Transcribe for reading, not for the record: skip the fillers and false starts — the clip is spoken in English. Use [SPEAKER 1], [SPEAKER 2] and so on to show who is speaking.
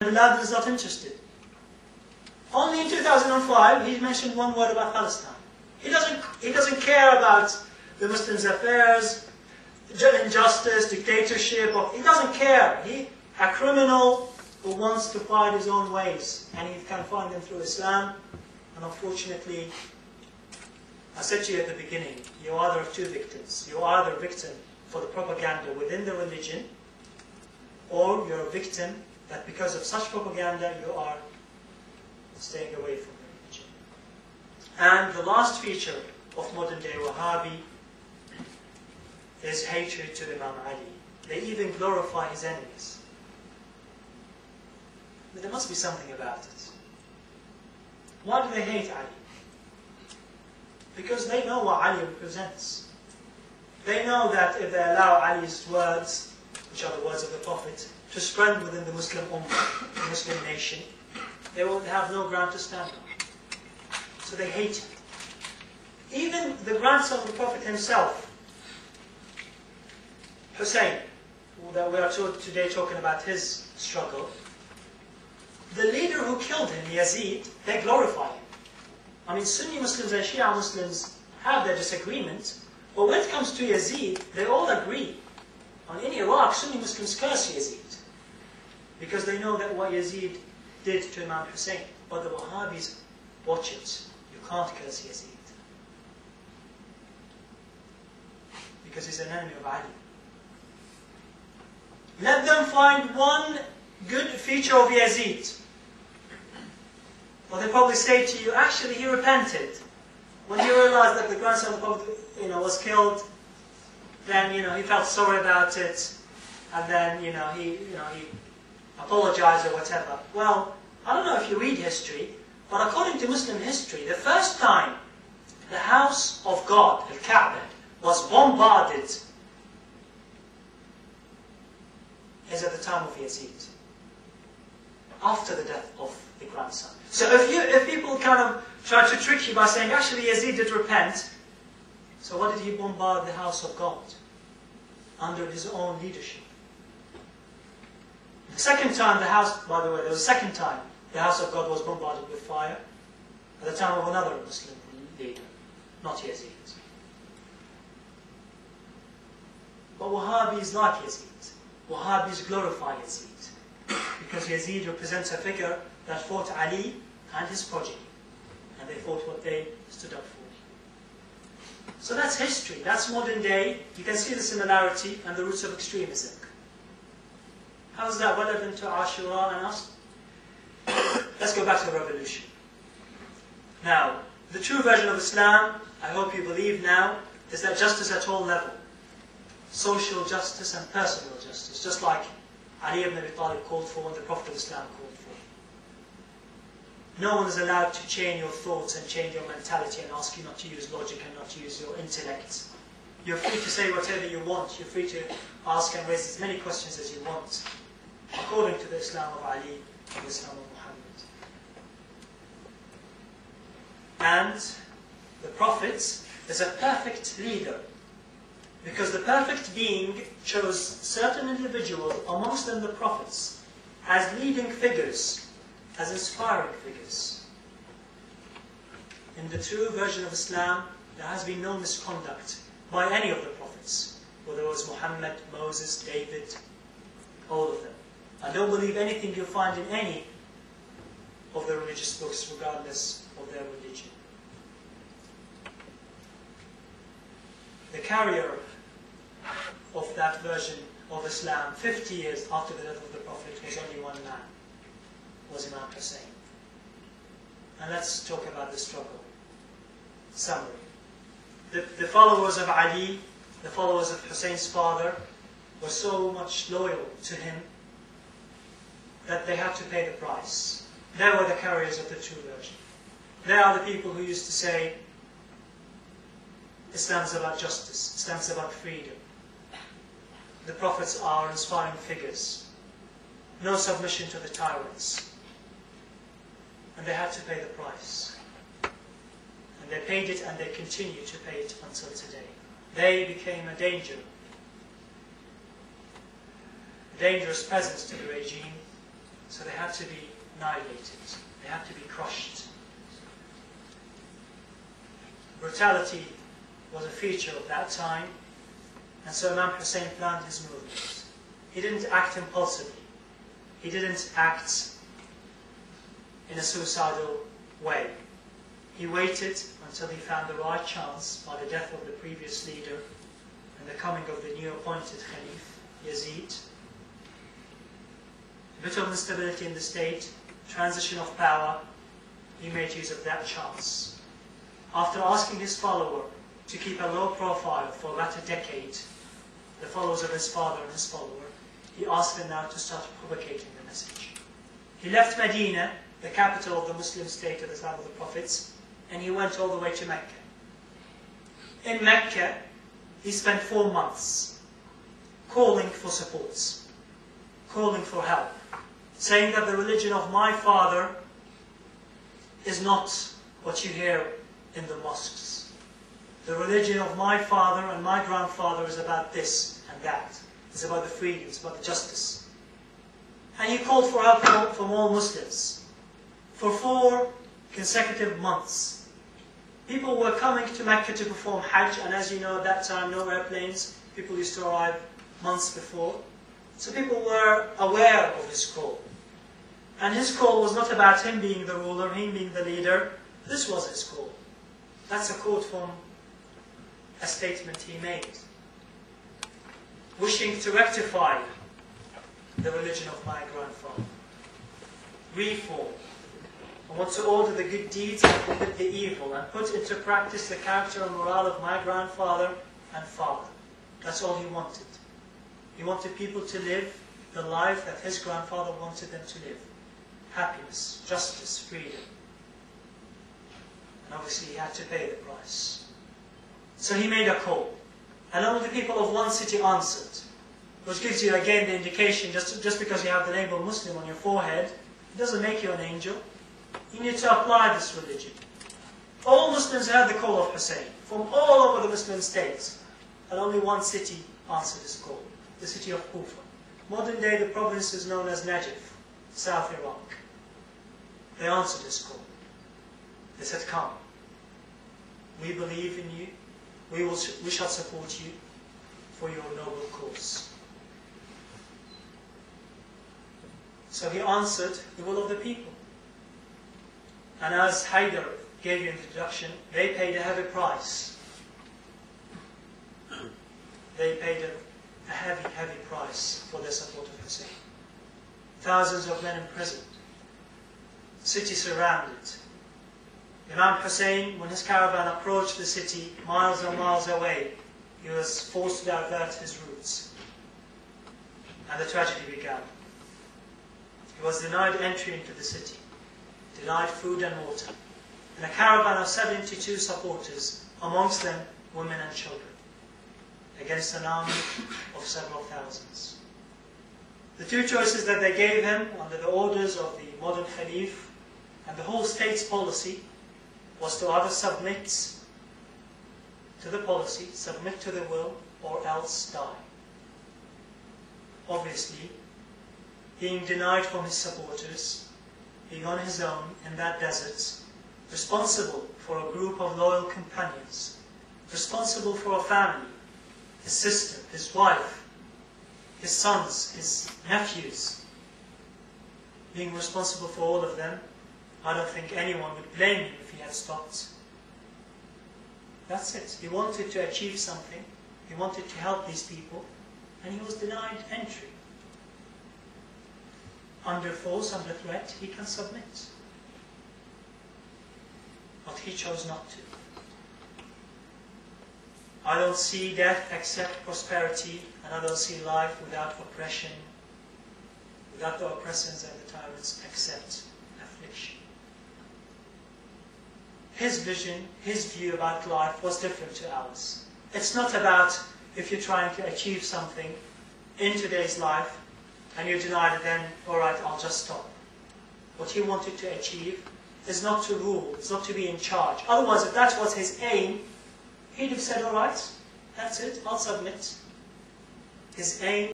[SPEAKER 1] Bin Laden is not interested. Only in 2005 he mentioned one word about Palestine. He doesn't care about the Muslims' affairs, injustice, dictatorship. He doesn't care. A criminal who wants to find his own ways, and he can find them through Islam. And unfortunately, I said to you at the beginning, you are either of two victims. You are either a victim for the propaganda within the religion, or you're a victim that because of such propaganda you are staying away from the religion. And the last feature of modern day Wahhabi is hatred to Imam Ali. They even glorify his enemies. But there must be something about it. Why do they hate Ali? Because they know what Ali represents. They know that if they allow Ali's words, which are the words of the Prophet, to spread within the Muslim Ummah, the Muslim nation, they will have no ground to stand on. So they hate him. Even the grandson of the Prophet himself, Hussain, that we are today talking about his struggle, the leader who killed him, Yazid, they glorify him. I mean, Sunni Muslims and Shia Muslims have their disagreement, but when it comes to Yazid, they all agree. And in Iraq, Sunni Muslims curse Yazid, because they know that what Yazid did to Imam Hussain. But the Wahhabis, watch it. You can't curse Yazid, because he's an enemy of Ali. Let them find one good feature of Yazid. Well, they probably say to you, actually he repented. When he realized that the grandson of the Prophet was killed, then he felt sorry about it, and then he apologized or whatever. Well, I don't know if you read history, but according to Muslim history, the first time the house of God, Al-Kaaba, was bombarded is at the time of Yazid, after the death of the grandson. So if people kind of try to trick you by saying, actually Yazid did repent, so what did he bombard the house of God? Under his own leadership. The second time the house, by the way, there was a second time the house of God was bombarded with fire, at the time of another Muslim leader, not Yazid. But Wahhabis like Yazid. Wahhabis glorify Yazid, because Yazid represents a figure that fought Ali and his progeny, and they fought what they stood up for. So that's history, that's modern day. You can see the similarity and the roots of extremism. How is that relevant to Ashura and us? Let's go back to the revolution. Now, the true version of Islam, I hope you believe now, is that justice at all levels. Social justice and personal justice, just like Ali ibn Abi Talib called for and the Prophet of Islam called for. No one is allowed to change your thoughts and change your mentality and ask you not to use logic and not to use your intellect. You're free to say whatever you want. You're free to ask and raise as many questions as you want, according to the Islam of Ali and the Islam of Muhammad. And the Prophet is a perfect leader, because the perfect being chose certain individuals, amongst them the prophets, as leading figures, as inspiring figures. In the true version of Islam, there has been no misconduct by any of the prophets, whether it was Muhammad, Moses, David, all of them. I don't believe anything you find in any of the religious books, regardless of their religion. The carrier of that version of Islam, 50 years after the death of the Prophet, was only one man, was Imam Hussain. And let's talk about the struggle. Summary. The followers of Ali, the followers of Hussein's father, were so much loyal to him that they had to pay the price. They were the carriers of the true version. They are the people who used to say, Islam is about justice, Islam is about freedom. The prophets are inspiring figures. No submission to the tyrants. And they had to pay the price. And they paid it, and they continue to pay it until today. They became a dangerous presence to the regime, So they had to be annihilated. They had to be crushed. Brutality was a feature of that time, and so Imam Hussain planned his movement. He didn't act impulsively. He didn't act in a suicidal way. He waited until he found the right chance by the death of the previous leader and the coming of the new appointed Khalif, Yazid. A bit of instability in the state, transition of power, he made use of that chance. After asking his follower to keep a low profile for about a decade, the followers of his father and his follower, he asked them now to start propagating the message. He left Medina, the capital of the Muslim state at the time of the prophets, and he went all the way to Mecca. In Mecca, he spent 4 months calling for support, calling for help, saying that the religion of my father is not what you hear in the mosques. The religion of my father and my grandfather is about this and that. It's about the freedom, it's about the justice. And he called for help from all Muslims. For 4 consecutive months, people were coming to Mecca to perform Hajj, and as you know, at that time, no airplanes. People used to arrive months before. So people were aware of his call. And his call was not about him being the ruler, him being the leader. This was his call. That's a quote from a statement he made. Wishing to rectify the religion of my grandfather. Reform. I want to order the good deeds and forbid the evil, and put into practice the character and morale of my grandfather and father. That's all he wanted. He wanted people to live the life that his grandfather wanted them to live. Happiness, justice, freedom. And obviously he had to pay the price. So he made a call. And only the people of one city answered. Which gives you again the indication, just because you have the label Muslim on your forehead, it doesn't make you an angel. You need to apply this religion. All Muslims heard the call of Hussain from all over the Muslim states, and only one city answered his call, the city of Kufa. Modern day, the province is known as Najaf, South Iraq. They answered his call. They said, come, we believe in you, we shall support you for your noble cause. So he answered the will of the people. And as Haidar gave you in the introduction, they paid a heavy price. They paid a heavy, heavy price for their support of Hussain. Thousands of men imprisoned. City surrounded. Imam Hussain, when his caravan approached the city, miles and miles away, he was forced to divert his routes. And the tragedy began. He was denied entry into the city, denied food and water, and a caravan of 72 supporters, amongst them women and children, against an army of several thousands. The 2 choices that they gave him, under the orders of the modern Khalif, and the whole state's policy, was to either submit to the policy, submit to the will, or else die. Obviously, being denied from his supporters, being on his own in that desert, responsible for a group of loyal companions, responsible for a family, his sister, his wife, his sons, his nephews, being responsible for all of them, I don't think anyone would blame him if he had stopped. That's it. He wanted to achieve something, he wanted to help these people, and he was denied entry. Under force, under threat, he can submit. But he chose not to. I don't see death except prosperity, and I don't see life without oppression, without the oppressors and the tyrants except affliction. His vision, his view about life was different to ours. It's not about if you're trying to achieve something in today's life, and you're denied it, then, all right, I'll just stop. What he wanted to achieve is not to rule, it's not to be in charge. Otherwise, if that was his aim, he'd have said, all right, that's it, I'll submit. His aim